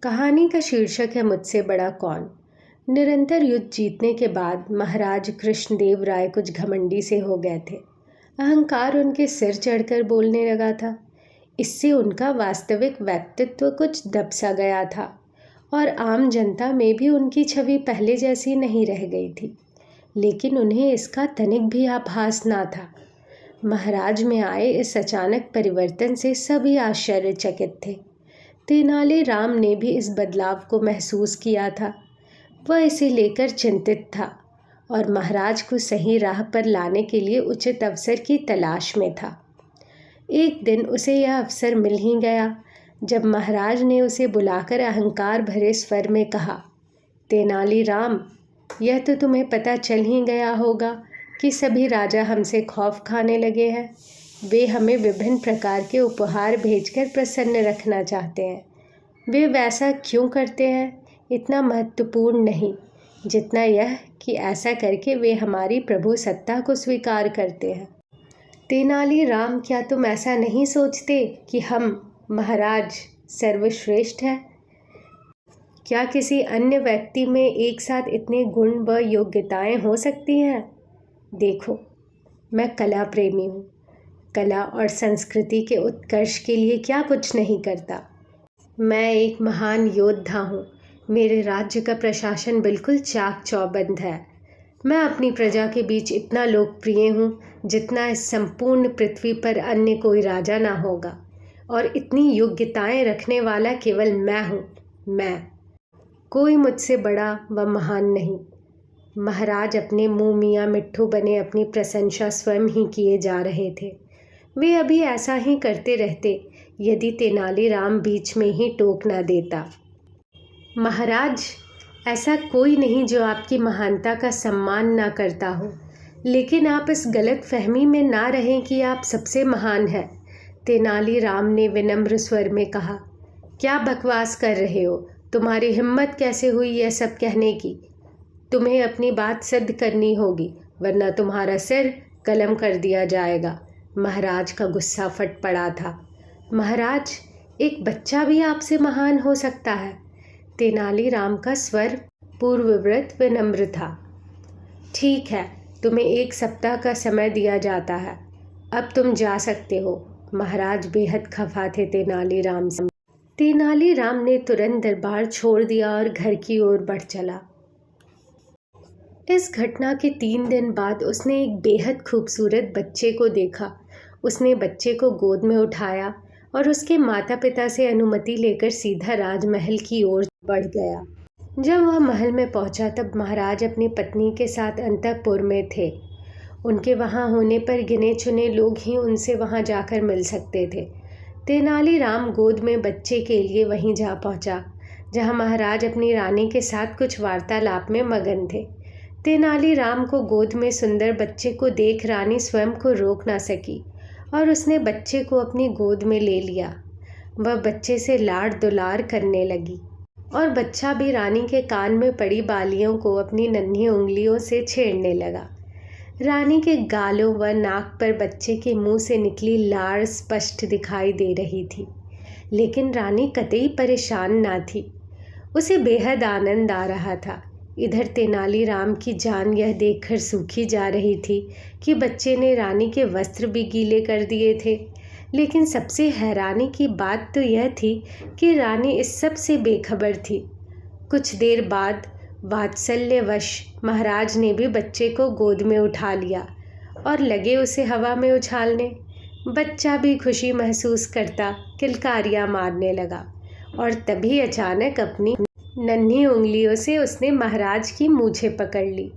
कहानी का शीर्षक है मुझसे बड़ा कौन। निरंतर युद्ध जीतने के बाद महाराज कृष्णदेव राय कुछ घमंडी से हो गए थे। अहंकार उनके सिर चढ़कर बोलने लगा था। इससे उनका वास्तविक व्यक्तित्व कुछ दब सा गया था और आम जनता में भी उनकी छवि पहले जैसी नहीं रह गई थी। लेकिन उन्हें इसका तनिक भी आभास ना था। महाराज में आए इस अचानक परिवर्तन से सभी आश्चर्यचकित थे। तेनालीराम ने भी इस बदलाव को महसूस किया था। वह इसे लेकर चिंतित था और महाराज को सही राह पर लाने के लिए उचित अवसर की तलाश में था। एक दिन उसे यह अवसर मिल ही गया जब महाराज ने उसे बुलाकर अहंकार भरे स्वर में कहा, तेनालीराम, यह तो तुम्हें पता चल ही गया होगा कि सभी राजा हमसे खौफ खाने लगे हैं। वे हमें विभिन्न प्रकार के उपहार भेजकर प्रसन्न रखना चाहते हैं। वे वैसा क्यों करते हैं, इतना महत्वपूर्ण नहीं जितना यह कि ऐसा करके वे हमारी प्रभु सत्ता को स्वीकार करते हैं। तेनालीराम, क्या तुम ऐसा नहीं सोचते कि हम महाराज सर्वश्रेष्ठ हैं? क्या किसी अन्य व्यक्ति में एक साथ इतने गुण व योग्यताएं हो सकती हैं? देखो, मैं कला प्रेमी हूँ। कला और संस्कृति के उत्कर्ष के लिए क्या कुछ नहीं करता। मैं एक महान योद्धा हूँ। मेरे राज्य का प्रशासन बिल्कुल चाक चौबंद है। मैं अपनी प्रजा के बीच इतना लोकप्रिय हूँ जितना इस संपूर्ण पृथ्वी पर अन्य कोई राजा ना होगा। और इतनी योग्यताएं रखने वाला केवल मैं हूँ। मैं, कोई मुझसे बड़ा व महान नहीं। महाराज अपने मुँह मियाँ मिट्ठू बने अपनी प्रशंसा स्वयं ही किए जा रहे थे। वे अभी ऐसा ही करते रहते यदि तेनालीराम बीच में ही टोक ना देता। महाराज, ऐसा कोई नहीं जो आपकी महानता का सम्मान ना करता हो, लेकिन आप इस गलत फहमी में ना रहें कि आप सबसे महान हैं। तेनालीराम ने विनम्र स्वर में कहा, क्या बकवास कर रहे हो? तुम्हारी हिम्मत कैसे हुई यह सब कहने की? तुम्हें अपनी बात सिद्ध करनी होगी, वरना तुम्हारा सिर कलम कर दिया जाएगा। महाराज का गुस्सा फट पड़ा था। महाराज, एक बच्चा भी आपसे महान हो सकता है। तेनालीराम का स्वर पूर्ववृत्त विनम्र था। ठीक है, तुम्हें 1 सप्ताह का समय दिया जाता है। अब तुम जा सकते हो। महाराज बेहद खफा थे तेनालीराम से। तेनालीराम ने तुरंत दरबार छोड़ दिया और घर की ओर बढ़ चला। इस घटना के 3 दिन बाद उसने एक बेहद खूबसूरत बच्चे को देखा। उसने बच्चे को गोद में उठाया और उसके माता पिता से अनुमति लेकर सीधा राजमहल की ओर बढ़ गया। जब वह महल में पहुंचा तब महाराज अपनी पत्नी के साथ अंतःपुर में थे। उनके वहां होने पर गिने चुने लोग ही उनसे वहां जाकर मिल सकते थे। तेनालीराम गोद में बच्चे के लिए वहीं जा पहुंचा जहां महाराज अपनी रानी के साथ कुछ वार्तालाप में मगन थे। तेनालीराम को गोद में सुंदर बच्चे को देख रानी स्वयं को रोक ना सकी और उसने बच्चे को अपनी गोद में ले लिया। वह बच्चे से लाड दुलार करने लगी और बच्चा भी रानी के कान में पड़ी बालियों को अपनी नन्ही उंगलियों से छेड़ने लगा। रानी के गालों व नाक पर बच्चे के मुंह से निकली लार स्पष्ट दिखाई दे रही थी, लेकिन रानी कतई परेशान ना थी। उसे बेहद आनंद आ रहा था। इधर तेनालीराम की जान यह देखकर सूखी जा रही थी कि बच्चे ने रानी के वस्त्र भी गीले कर दिए थे। लेकिन सबसे हैरानी की बात तो यह थी कि रानी इस सब से बेखबर थी। कुछ देर बाद वात्सल्यवश महाराज ने भी बच्चे को गोद में उठा लिया और लगे उसे हवा में उछालने। बच्चा भी खुशी महसूस करता किलकारियाँ मारने लगा और तभी अचानक अपनी नन्ही उंगलियों से उसने महाराज की मूछें पकड़ ली।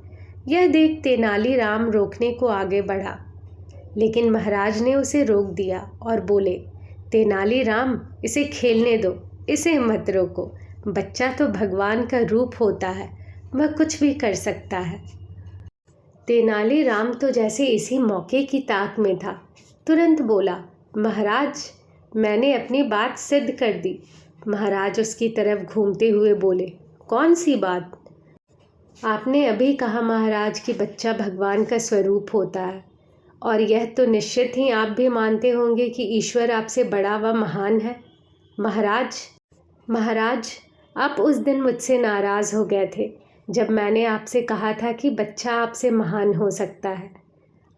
यह देख तेनालीराम रोकने को आगे बढ़ा, लेकिन महाराज ने उसे रोक दिया और बोले, तेनालीराम, इसे खेलने दो, इसे मत रोको। बच्चा तो भगवान का रूप होता है, वह कुछ भी कर सकता है। तेनालीराम तो जैसे इसी मौके की ताक में था। तुरंत बोला, महाराज, मैंने अपनी बात सिद्ध कर दी। महाराज उसकी तरफ घूमते हुए बोले, कौन सी बात? आपने अभी कहा महाराज कि बच्चा भगवान का स्वरूप होता है, और यह तो निश्चित ही आप भी मानते होंगे कि ईश्वर आपसे बड़ा व महान है। महाराज, आप उस दिन मुझसे नाराज़ हो गए थे जब मैंने आपसे कहा था कि बच्चा आपसे महान हो सकता है।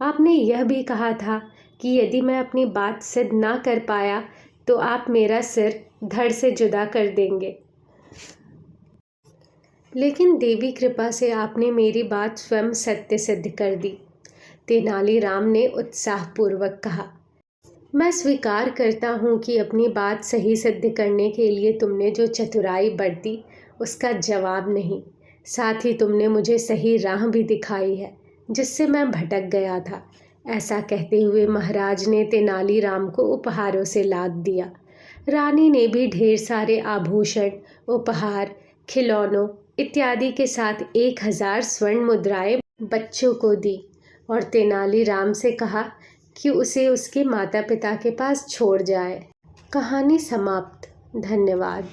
आपने यह भी कहा था कि यदि मैं अपनी बात सिद्ध ना कर पाया तो आप मेरा सिर धड़ से जुदा कर देंगे। लेकिन देवी कृपा से आपने मेरी बात स्वयं सत्य सिद्ध कर दी। तेनालीराम ने उत्साहपूर्वक कहा। मैं स्वीकार करता हूँ कि अपनी बात सही सिद्ध करने के लिए तुमने जो चतुराई बरती उसका जवाब नहीं, साथ ही तुमने मुझे सही राह भी दिखाई है जिससे मैं भटक गया था। ऐसा कहते हुए महाराज ने तेनालीराम को उपहारों से लाद दिया। रानी ने भी ढेर सारे आभूषण, उपहार, खिलौनों इत्यादि के साथ 1000 स्वर्ण मुद्राएं बच्चों को दी और तेनालीराम से कहा कि उसे उसके माता पिता के पास छोड़ जाए। कहानी समाप्त। धन्यवाद।